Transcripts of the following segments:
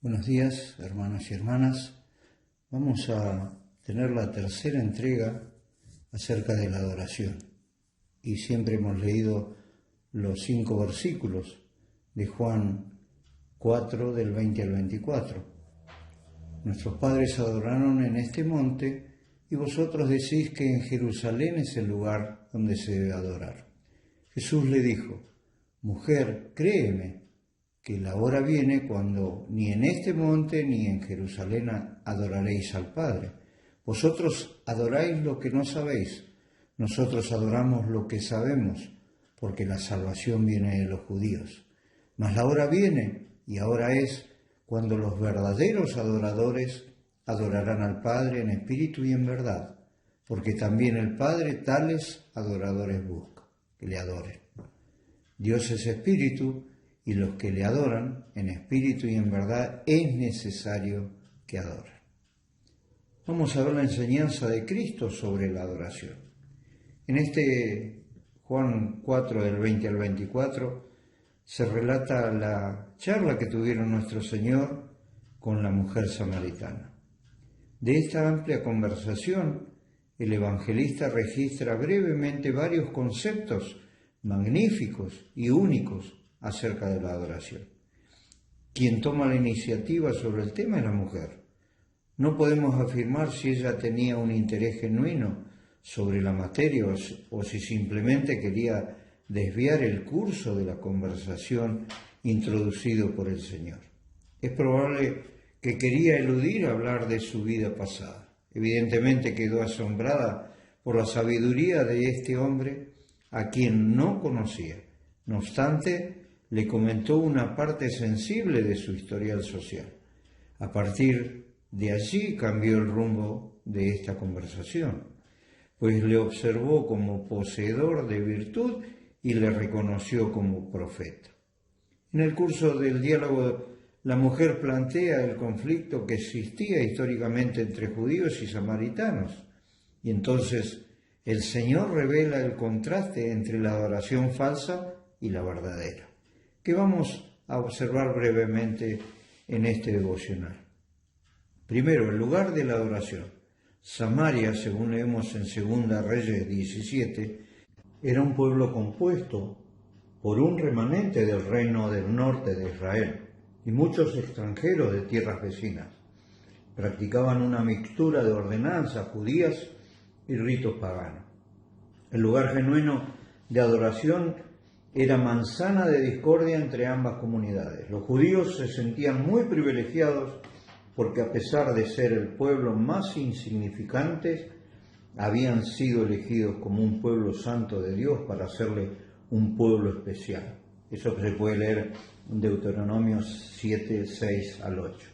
Buenos días, hermanos y hermanas. Vamos a tener la tercera entrega acerca de la adoración. Y siempre hemos leído los 5 versículos de Juan 4, del 20 al 24. Nuestros padres adoraron en este monte, y vosotros decís que en Jerusalén es el lugar donde se debe adorar. Jesús le dijo: Mujer, créeme, que la hora viene cuando ni en este monte ni en Jerusalén adoraréis al Padre. Vosotros adoráis lo que no sabéis, nosotros adoramos lo que sabemos, porque la salvación viene de los judíos. Mas la hora viene, y ahora es, cuando los verdaderos adoradores adorarán al Padre en espíritu y en verdad, porque también el Padre tales adoradores busca, que le adoren. Dios es espíritu, y los que le adoran en espíritu y en verdad es necesario que adoren. Vamos a ver la enseñanza de Cristo sobre la adoración. En este Juan 4, del 20 al 24, se relata la charla que tuvieron nuestro Señor con la mujer samaritana. De esta amplia conversación, el evangelista registra brevemente varios conceptos magníficos y únicos acerca de la adoración. Quien toma la iniciativa sobre el tema es la mujer. No podemos afirmar si ella tenía un interés genuino sobre la materia o si simplemente quería desviar el curso de la conversación introducido por el Señor. Es probable que quería eludir hablar de su vida pasada. Evidentemente quedó asombrada por la sabiduría de este hombre a quien no conocía. No obstante, le comentó una parte sensible de su historial social. A partir de allí cambió el rumbo de esta conversación, pues le observó como poseedor de virtud y le reconoció como profeta. En el curso del diálogo, la mujer plantea el conflicto que existía históricamente entre judíos y samaritanos, y entonces el Señor revela el contraste entre la adoración falsa y la verdadera, que vamos a observar brevemente en este devocional. Primero, el lugar de la adoración. Samaria, según leemos en 2 Reyes 17, era un pueblo compuesto por un remanente del reino del norte de Israel y muchos extranjeros de tierras vecinas. Practicaban una mixtura de ordenanzas judías y ritos paganos. El lugar genuino de adoración era manzana de discordia entre ambas comunidades. Los judíos se sentían muy privilegiados porque, a pesar de ser el pueblo más insignificante, habían sido elegidos como un pueblo santo de Dios para hacerle un pueblo especial. Eso se puede leer en Deuteronomio 7, 6 al 8.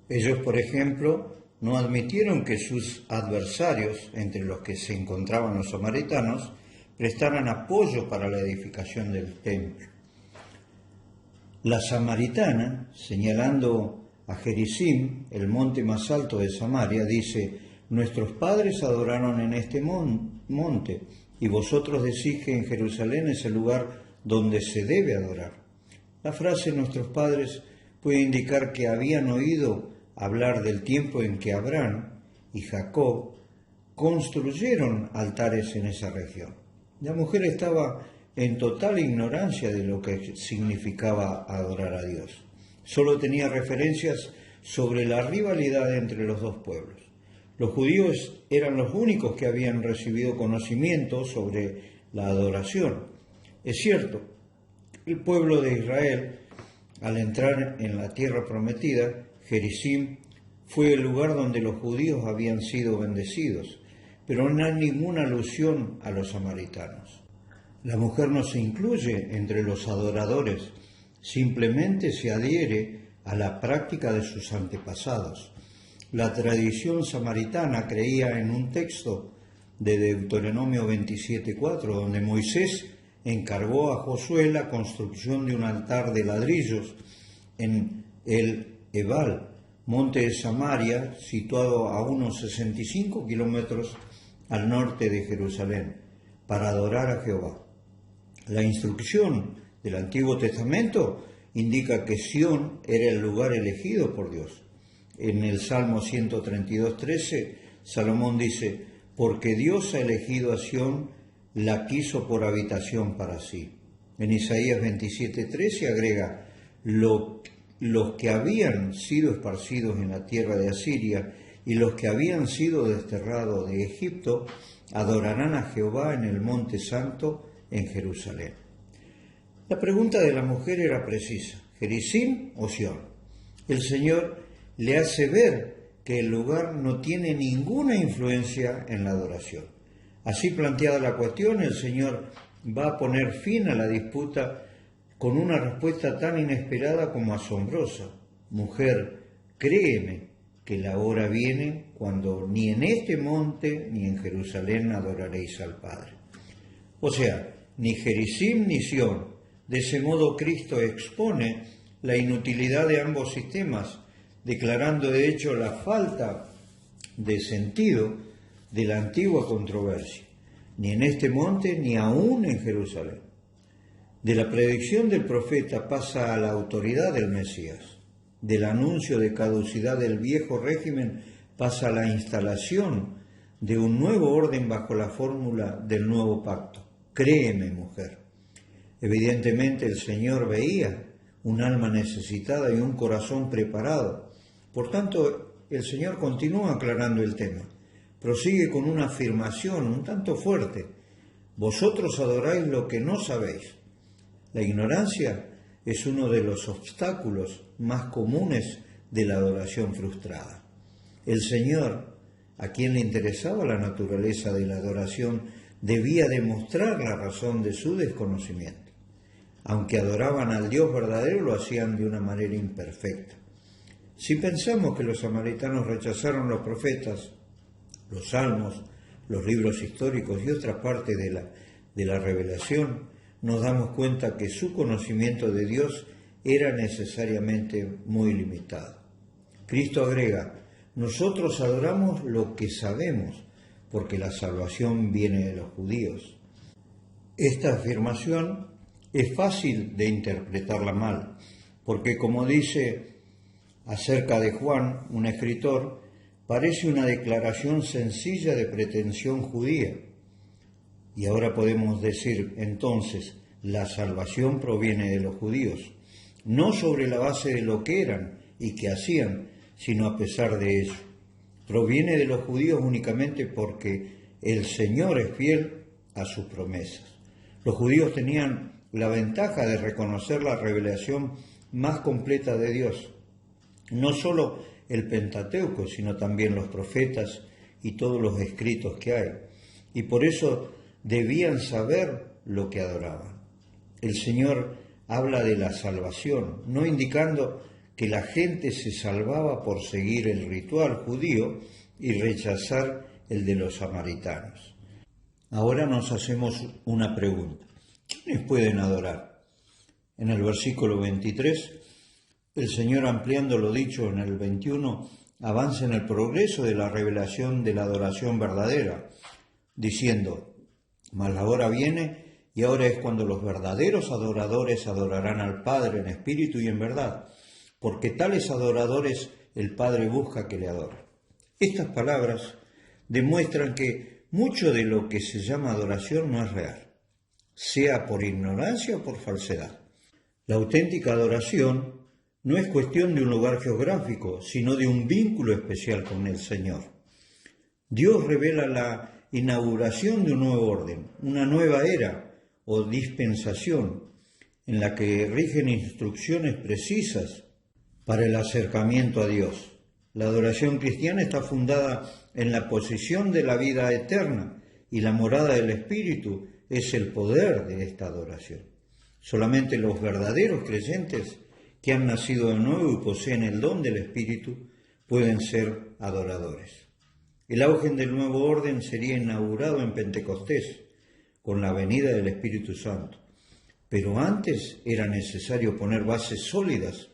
Ellos, por ejemplo, no admitieron que sus adversarios, entre los que se encontraban los samaritanos, prestaran apoyo para la edificación del templo. La samaritana, señalando a Gerizim, el monte más alto de Samaria, dice: nuestros padres adoraron en este monte, y vosotros decís que en Jerusalén es el lugar donde se debe adorar. La frase nuestros padres puede indicar que habían oído hablar del tiempo en que Abraham y Jacob construyeron altares en esa región. La mujer estaba en total ignorancia de lo que significaba adorar a Dios. Solo tenía referencias sobre la rivalidad entre los dos pueblos. Los judíos eran los únicos que habían recibido conocimiento sobre la adoración. Es cierto, el pueblo de Israel, al entrar en la tierra prometida, Gerizim, fue el lugar donde los judíos habían sido bendecidos, pero no hay ninguna alusión a los samaritanos. La mujer no se incluye entre los adoradores, simplemente se adhiere a la práctica de sus antepasados. La tradición samaritana creía en un texto de Deuteronomio 27:4, donde Moisés encargó a Josué la construcción de un altar de ladrillos en el Ebal, monte de Samaria, situado a unos 65 kilómetros al norte de Jerusalén, para adorar a Jehová. La instrucción del Antiguo Testamento indica que Sión era el lugar elegido por Dios. En el Salmo 132:13, Salomón dice: porque Dios ha elegido a Sión, la quiso por habitación para sí. En Isaías 27:13 agrega: los que habían sido esparcidos en la tierra de Asiria y los que habían sido desterrados de Egipto adorarán a Jehová en el monte santo en Jerusalén. La pregunta de la mujer era precisa: ¿Gerizim o Sión? El Señor le hace ver que el lugar no tiene ninguna influencia en la adoración. Así planteada la cuestión, el Señor va a poner fin a la disputa con una respuesta tan inesperada como asombrosa: mujer, créeme que la hora viene cuando ni en este monte ni en Jerusalén adoraréis al Padre. O sea, ni Gerizim ni Sión. De ese modo Cristo expone la inutilidad de ambos sistemas, declarando de hecho la falta de sentido de la antigua controversia, ni en este monte ni aún en Jerusalén. De la predicción del profeta pasa a la autoridad del Mesías. Del anuncio de caducidad del viejo régimen pasa a la instalación de un nuevo orden bajo la fórmula del nuevo pacto. Créeme, mujer. Evidentemente el Señor veía un alma necesitada y un corazón preparado. Por tanto, el Señor continúa aclarando el tema. Prosigue con una afirmación un tanto fuerte: vosotros adoráis lo que no sabéis. La ignorancia es uno de los obstáculos más comunes de la adoración frustrada. El Señor, a quien le interesaba la naturaleza de la adoración, debía demostrar la razón de su desconocimiento. Aunque adoraban al Dios verdadero, lo hacían de una manera imperfecta. Si pensamos que los samaritanos rechazaron los profetas, los salmos, los libros históricos y otra parte de la revelación, nos damos cuenta que su conocimiento de Dios era necesariamente muy limitado. Cristo agrega: nosotros adoramos lo que sabemos, porque la salvación viene de los judíos. Esta afirmación es fácil de interpretarla mal, porque como dice acerca de Juan, un escritor, parece una declaración sencilla de pretensión judía. Y ahora podemos decir entonces: la salvación proviene de los judíos, no sobre la base de lo que eran y que hacían, sino a pesar de ello. Proviene de los judíos únicamente porque el Señor es fiel a sus promesas. Los judíos tenían la ventaja de reconocer la revelación más completa de Dios, no solo el Pentateuco, sino también los profetas y todos los escritos que hay, y por eso debían saber lo que adoraban. El Señor habla de la salvación, no indicando que la gente se salvaba por seguir el ritual judío y rechazar el de los samaritanos. Ahora nos hacemos una pregunta: ¿quiénes pueden adorar? En el versículo 23, el Señor, ampliando lo dicho en el 21, avanza en el progreso de la revelación de la adoración verdadera, diciendo: mas la hora viene, y ahora es cuando los verdaderos adoradores adorarán al Padre en espíritu y en verdad, porque tales adoradores el Padre busca que le adoren. Estas palabras demuestran que mucho de lo que se llama adoración no es real, sea por ignorancia o por falsedad. La auténtica adoración no es cuestión de un lugar geográfico, sino de un vínculo especial con el Señor. Dios revela la inauguración de un nuevo orden, una nueva era o dispensación, en la que rigen instrucciones precisas para el acercamiento a Dios. La adoración cristiana está fundada en la posición de la vida eterna, y la morada del Espíritu es el poder de esta adoración. Solamente los verdaderos creyentes que han nacido de nuevo y poseen el don del Espíritu pueden ser adoradores. El auge del nuevo orden sería inaugurado en Pentecostés, con la venida del Espíritu Santo. Pero antes era necesario poner bases sólidas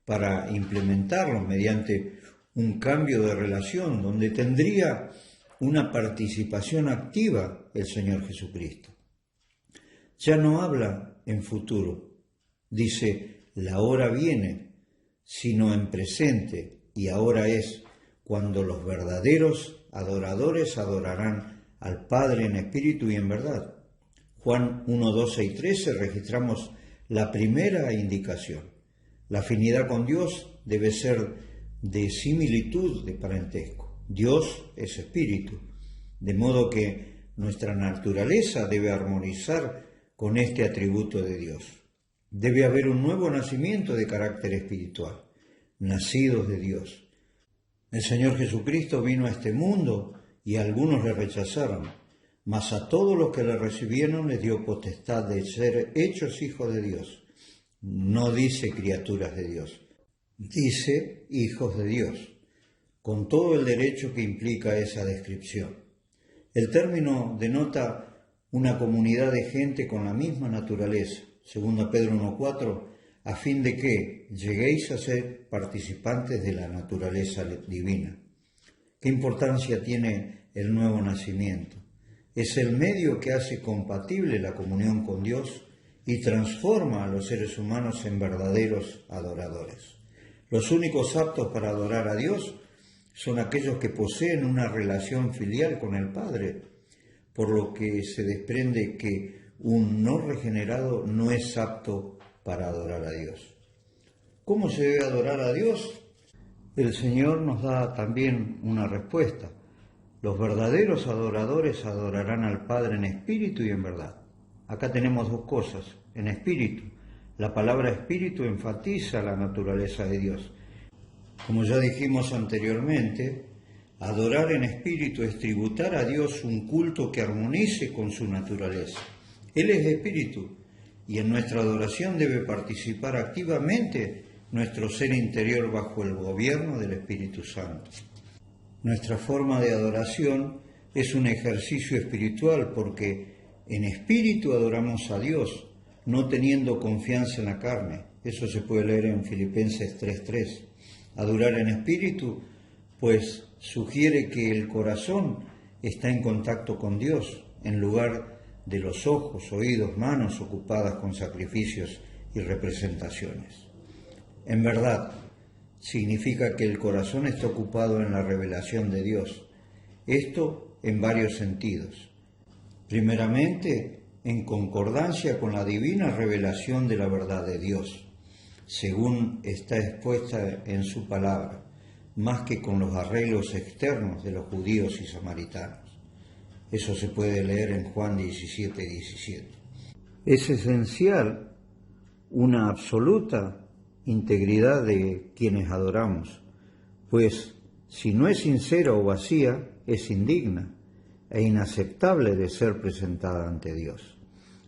para implementarlo mediante un cambio de relación donde tendría una participación activa el Señor Jesucristo. Ya no habla en futuro, dice: la hora viene, sino en presente, y ahora es, cuando los verdaderos adoradores adorarán al Padre en espíritu y en verdad. Juan 1, 12 y 13 registramos la primera indicación. La afinidad con Dios debe ser de similitud, de parentesco. Dios es espíritu, de modo que nuestra naturaleza debe armonizar con este atributo de Dios. Debe haber un nuevo nacimiento de carácter espiritual, nacidos de Dios. El Señor Jesucristo vino a este mundo y algunos le rechazaron, mas a todos los que le recibieron les dio potestad de ser hechos hijos de Dios. No dice criaturas de Dios, dice hijos de Dios, con todo el derecho que implica esa descripción. El término denota una comunidad de gente con la misma naturaleza, 2 Pedro 1:4, a fin de que lleguéis a ser participantes de la naturaleza divina. ¿Qué importancia tiene el nuevo nacimiento? Es el medio que hace compatible la comunión con Dios y transforma a los seres humanos en verdaderos adoradores. Los únicos aptos para adorar a Dios son aquellos que poseen una relación filial con el Padre, por lo que se desprende que un no regenerado no es apto para adorar a Dios. ¿Cómo se debe adorar a Dios? El Señor nos da también una respuesta. Los verdaderos adoradores adorarán al Padre en espíritu y en verdad. Acá tenemos dos cosas. En espíritu. La palabra espíritu enfatiza la naturaleza de Dios. Como ya dijimos anteriormente, adorar en espíritu es tributar a Dios un culto que armonice con su naturaleza. Él es espíritu y en nuestra adoración debe participar activamente nuestro ser interior bajo el gobierno del Espíritu Santo. Nuestra forma de adoración es un ejercicio espiritual porque en espíritu adoramos a Dios, no teniendo confianza en la carne. Eso se puede leer en Filipenses 3:3. Adorar en espíritu, pues sugiere que el corazón está en contacto con Dios, en lugar de los ojos, oídos, manos ocupadas con sacrificios y representaciones. En verdad, significa que el corazón está ocupado en la revelación de Dios. Esto en varios sentidos. Primeramente, en concordancia con la divina revelación de la verdad de Dios, según está expuesta en su palabra, más que con los arreglos externos de los judíos y samaritanos. Eso se puede leer en Juan 17:17. Es esencial una absoluta integridad de quienes adoramos, pues si no es sincera o vacía, es indigna e inaceptable de ser presentada ante Dios.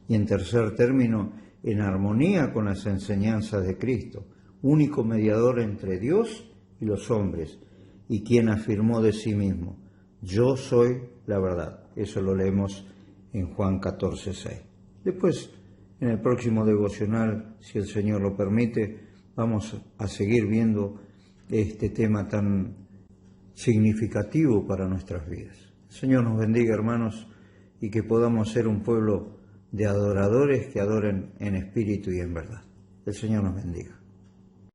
Y en tercer término, en armonía con las enseñanzas de Cristo, único mediador entre Dios y los hombres, y quien afirmó de sí mismo: yo soy la verdad. Eso lo leemos en Juan 14:6. Después, en el próximo devocional, si el Señor lo permite, vamos a seguir viendo este tema tan significativo para nuestras vidas. El Señor nos bendiga, hermanos, y que podamos ser un pueblo de adoradores que adoren en espíritu y en verdad. El Señor nos bendiga.